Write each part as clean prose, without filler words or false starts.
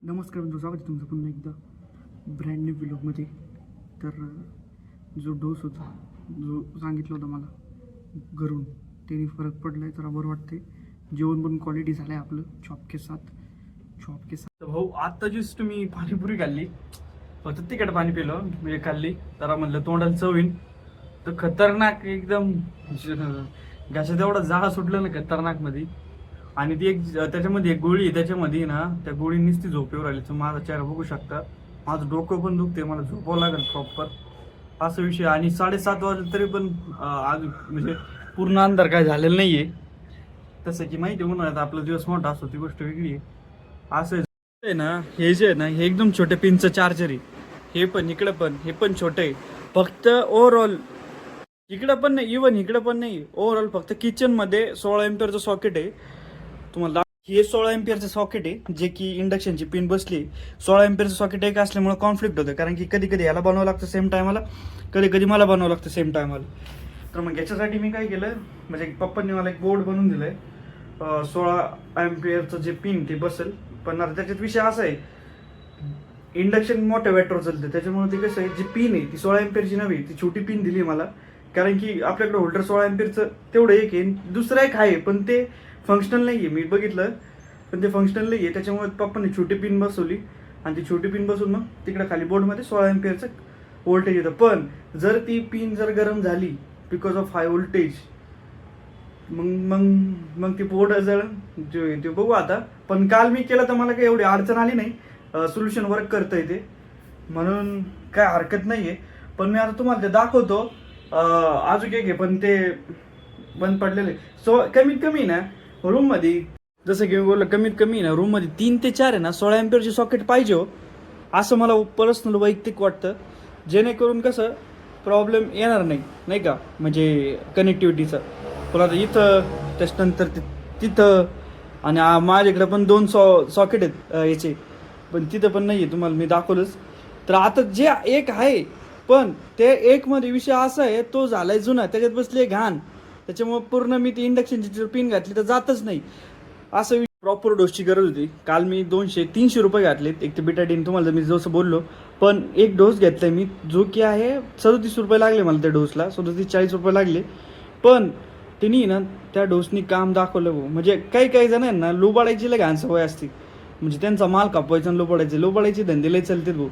नमस्कार मित्र, स्वागत आहे तुमचं पुन्हा एकदा ब्रँड न्यू व्लॉगमध्ये. तर जो डोस होता, जो सांगितलं होतं मला घरून, त्याने फरक पडला आहे. जरा बरं वाटते. जेवण पण क्वालिटी झालं आहे आपलं चॉप के साथ. भाऊ आत्ता जस्ट मी पाणीपुरी खाल्ली, फक्त तिखट पाणी पिलं म्हणजे खाल्ली. जरा म्हणलं तोंडाला चवीन तर खतरनाक एकदम घशात एवढा जाळा सुटलं ना खतरनाकमध्ये. आणि ती एक त्याच्यामध्ये एक गोळी आहे, त्याच्यामध्ये ना त्या गोळी नुसती झोपेवर आली. तर माझा चेहरा बघू शकता, माझं डोकं पण दुखते, मला झोपावं लागेल प्रॉपर असा विषय. आणि 7:30 वाजले तरी पण आज म्हणजे पूर्ण अंधार काय झालेलं नाहीये. तसं की माहिती आहे, उन्हाळ्यात आपला दिवस मोठा असतो, ती गोष्ट वेगळी आहे. असं आहे ना, हे जे आहे ना, हे एकदम छोटे पिनचं चार्जर आहे. हे पण इकडं पण, हे पण छोटं आहे. फक्त ओव्हरऑल इकडं पण नाही, इव्हन इकडं पण नाही, ओव्हरऑल फक्त किचनमध्ये 16 एम्पियरचं सॉकेट आहे. तुम्हाला हे 16 एम्पियरचं सॉकेट आहे, जे की इंडक्शनची पिन बसली. 16 एम्पियरचं सॉकेट एक असल्यामुळे कॉन्फ्लिक्ट होतं, कारण की कधी कधी याला बनवावं लागतं सेम टायमाला, कधी कधी मला बनवावं लागतं सेम टायमाला. तर मग याच्यासाठी मी काय केलं, म्हणजे पप्पांनी मला एक बोर्ड बनवून दिलंय. 16 एम्पियरचं जे पिन ते बसेल. पण आता त्याच्यात विषय असा आहे, इंडक्शन मोठ्या वॅटवर चालतं, त्याच्यामुळे ते कसं आहे, जी पिन आहे ती 16 एम्पियरची नव्हे, ती छोटी पिन दिली मला. कारण की आपल्याकडे होल्डर 16 एम्पियरचं तेवढं एक आहे, दुसरं एक आहे पण ते फंक्शनल नाही आहे. मी बघितलं पण ते फंक्शनल नाही आहे, त्याच्यामुळे पप्पाने छोटी पिन बसवली. आणि ती छोटी पिन बसून मग तिकडे खाली बोर्डमध्ये 16 एम्पियरचं व्होल्टेज येतं. पण जर ती पिन जर गरम झाली बिकॉज ऑफ हाय व्होल्टेज, मग मग मग ती बोर्ड जळ ते बघू आता. पण काल मी केलं तर मला काही एवढी अडचण आली नाही, सोल्युशन वर्क करतंय ते, म्हणून काय हरकत नाही आहे. पण मी आता तुम्हाला ते दाखवतो. अजून एक आहे पण ते बंद पडलेले. कमीत कमी ना रूममध्ये, जसं की मी बोललो, कमीत कमी ना रूममध्ये 3 ते 4 आहे ना 16 एम्पियरची सॉकेट पाहिजे हो, असं मला पर्सनल वैयक्तिक वाटतं. जेणेकरून कसं प्रॉब्लेम येणार नाही, नाही का, म्हणजे कनेक्टिव्हिटीचा. पण आता इथं त्याच्यानंतर तिथं आणि माझ्याकडे पण 2 सॉकेट आहेत याचे, पण तिथं पण नाही आहे, तुम्हाला मी दाखवलंच. तर आता जे एक आहे, पण ते एक मध्ये विषय असा आहे, तो झालाय जुना, त्याच्यात बसले घाण, त्याच्यामुळे पूर्ण मी ती इंडक्शनची पिन घातली तर जातच नाही. असं प्रॉपर डोसची गरज होती. काल मी 200-300 रुपये घातलेत, एक ते बिटाडीन तुम्हाला मी जसं बोललो. पण एक डोस घेतलाय मी, जो की आहे 37 रुपये लागले मला त्या डोसला, 37-40 रुपये लागले. पण त्यांनी ना त्या डोसनी काम दाखवलं भाऊ. म्हणजे काही काही जणांना लुबाडायची लय घाण सवय असते, म्हणजे त्यांचा माल कापवायचा आणि लुबाडायचे धंदे लय चालतात भाऊ.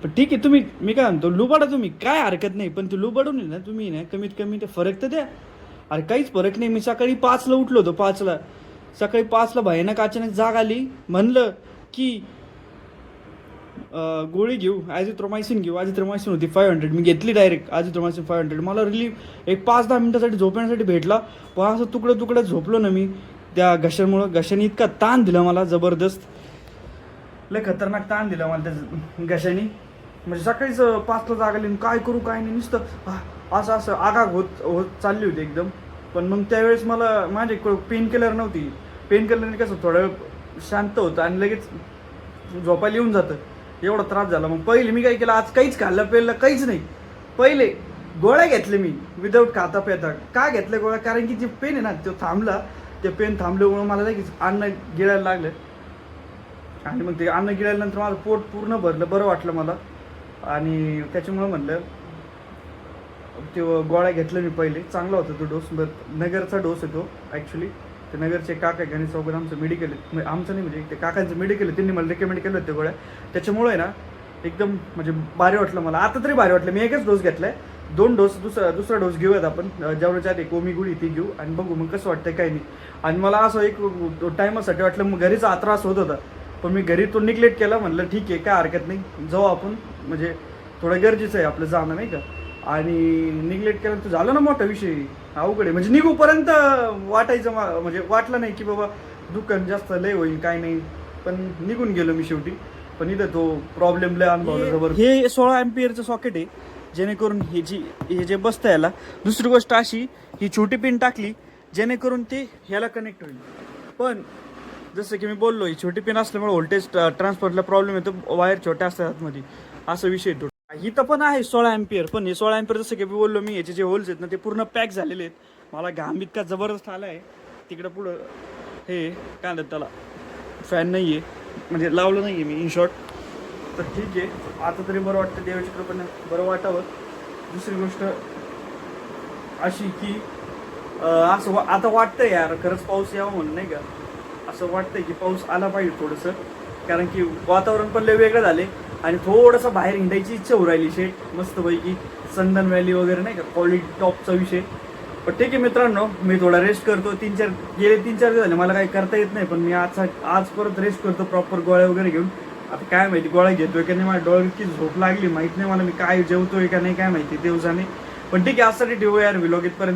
पण ठीक आहे, तुम्ही, मी काय म्हणतो, लुबाडा तुम्ही, काय हरकत नाही. पण ते लुबाडून ना तुम्ही ना कमीत कमी ते फरक तर द्या. अरे काहीच फरक नाही. मी सकाळी 5ला उठलो होतो, 5ला, सकाळी 5ला भयानक अचानक जाग आली. म्हणलं की गोळी घेऊ, ॲझिथ्रोमायसिन घेऊ. ॲझिथ्रोमायसिन होती 500, मी घेतली डायरेक्ट ॲझिथ्रोमायसिन 500. मला रिलीफ एक 5-10 मिनिटासाठी झोपण्यासाठी भेटला. पण असं तुकडं झोपलो ना मी त्या घशामुळं. घशाने इतका ताण दिला मला जबरदस्त, लय खतरनाक ताण दिला मला त्या घशाने. म्हणजे सकाळीच 5ला जाग आली, काय करू काय नाही, नुसतं असं आगाग होत चालली होती एकदम. पण मग त्यावेळेस मला माझ्याकडे पेन किलर नव्हती. पेन किलरने कसं थोडा वेळ शांत होतं आणि लगेच झोपायला येऊन जातं. एवढा त्रास झाला. मग पहिले मी काय केलं, आज काहीच खाल्लं पेलं काहीच नाही. पहिले गोळ्या घेतले मी विदाऊट खाता पेता. का घेतल्या गोळ्या, कारण की जे पेन आहे ना तो थांबला. ते पेन थांबल्यामुळे मला लगेच अन्न गिळायला लागलं. आणि मग ते अन्न गिळाल्यानंतर माझं पोट पूर्ण भरलं, बरं वाटलं मला. आणि त्याच्यामुळं म्हणलं ते गोळ्या घेतलं मी पहिले. चांगला होता तो डोस. नगरचा डोस आहे तो ॲक्च्युली. ते नगरचे काका गणेश चौकात आमचं मेडिकल आहे, आमचं नाही म्हणजे ते काकांचं मेडिकल आहे, त्यांनी मला रेकमेंड केलं होतं गोळ्या. त्याच्यामुळे आहे ना एकदम म्हणजे भारी वाटलं मला. आता तरी भारी वाटलं. मी एकच डोस घेतला आहे, 2 डोस, दुसरा डोस घेऊयात आपण जेवणाच्या आधी. कोमी गुळी ती घेऊ आणि बघू मग कसं वाटतं काही नाही. आणि मला असं एक टायमासाठी वाटलं, मग घरीचा त्रास होत होता, पण मी घरी तो निग्लेक्ट केला. म्हणलं ठीक आहे, काय हरकत नाही, जाऊ आपण, म्हणजे थोडं गरजेचं आहे आपलं जाणं, नाही का. आणि निग्लेक्ट केल्यानंतर झालं ना मोठा विषय, अवघड आहे. म्हणजे निघूपर्यंत वाटायचं, म्हणजे वाटलं नाही की बाबा दुकान जास्त लय होईल काय नाही, पण निघून गेलो मी शेवटी. पण इथं तो प्रॉब्लेम लय अनुभवला जबरदस्त. हे 16 एम्पियरचं सॉकेट आहे, जेणेकरून हे जे बसतं याला. दुसरी गोष्ट अशी, ही छोटी पिन टाकली जेणेकरून ते ह्याला कनेक्ट होईल. पण जसं की मी बोललो, ही छोटी पिन असल्यामुळे व्होल्टेज ट्रान्सफरला प्रॉब्लेम येतो, वायर छोट्या असतात आतमध्ये, असा विषय येतो. इथं पण आहे 16 एम्पियर, पण हे 16 एम्पियर जसं की मी बोललो मी, याचे जे होल्स आहेत ना ते पूर्ण पॅक झालेले आहेत. मला घाम इतका जबरदस्त आला आहे. तिकडं पुढं हे काय म्हणतात त्याला, फॅन नाही आहे, म्हणजे लावलं नाही आहे मी इन शॉर्ट. तर ठीक आहे, आता तरी बरं वाटतं, देवाच्या कृपेने बरं वाटावं. दुसरी गोष्ट अशी की असं आता वाटतंय यार खरंच पाऊस यावा म्हणून, नाही का. असं वाटतंय की पाऊस आला पाहिजे थोडंसं, कारण की वातावरण पण लय वेगळं झाले आणि थोडंसं बाहेर हिंडायची इच्छा होऊ राहिली शेट मस्तपैकी. संदन व्हॅली वगैरे नाही का, क्वालिटी टॉपचा विषय. पण ठीक आहे मित्रांनो, मी थोडा रेस्ट करतो. गेले 3-4 दिवस झाले मला काही करता येत नाही, पण मी आज परत रेस्ट करतो प्रॉपर गोळ्या वगैरे घेऊन. आता काय माहिती गोळ्या घेतोय का नाही, माझ्या डोळ्यात की झोप लागली माहित नाही मला, मी काय जेवतोय का नाही काय माहिती देवजाने. पण ठीक आहे, आजसाठी ठेवूया यार व्लॉग इथपर्यंत.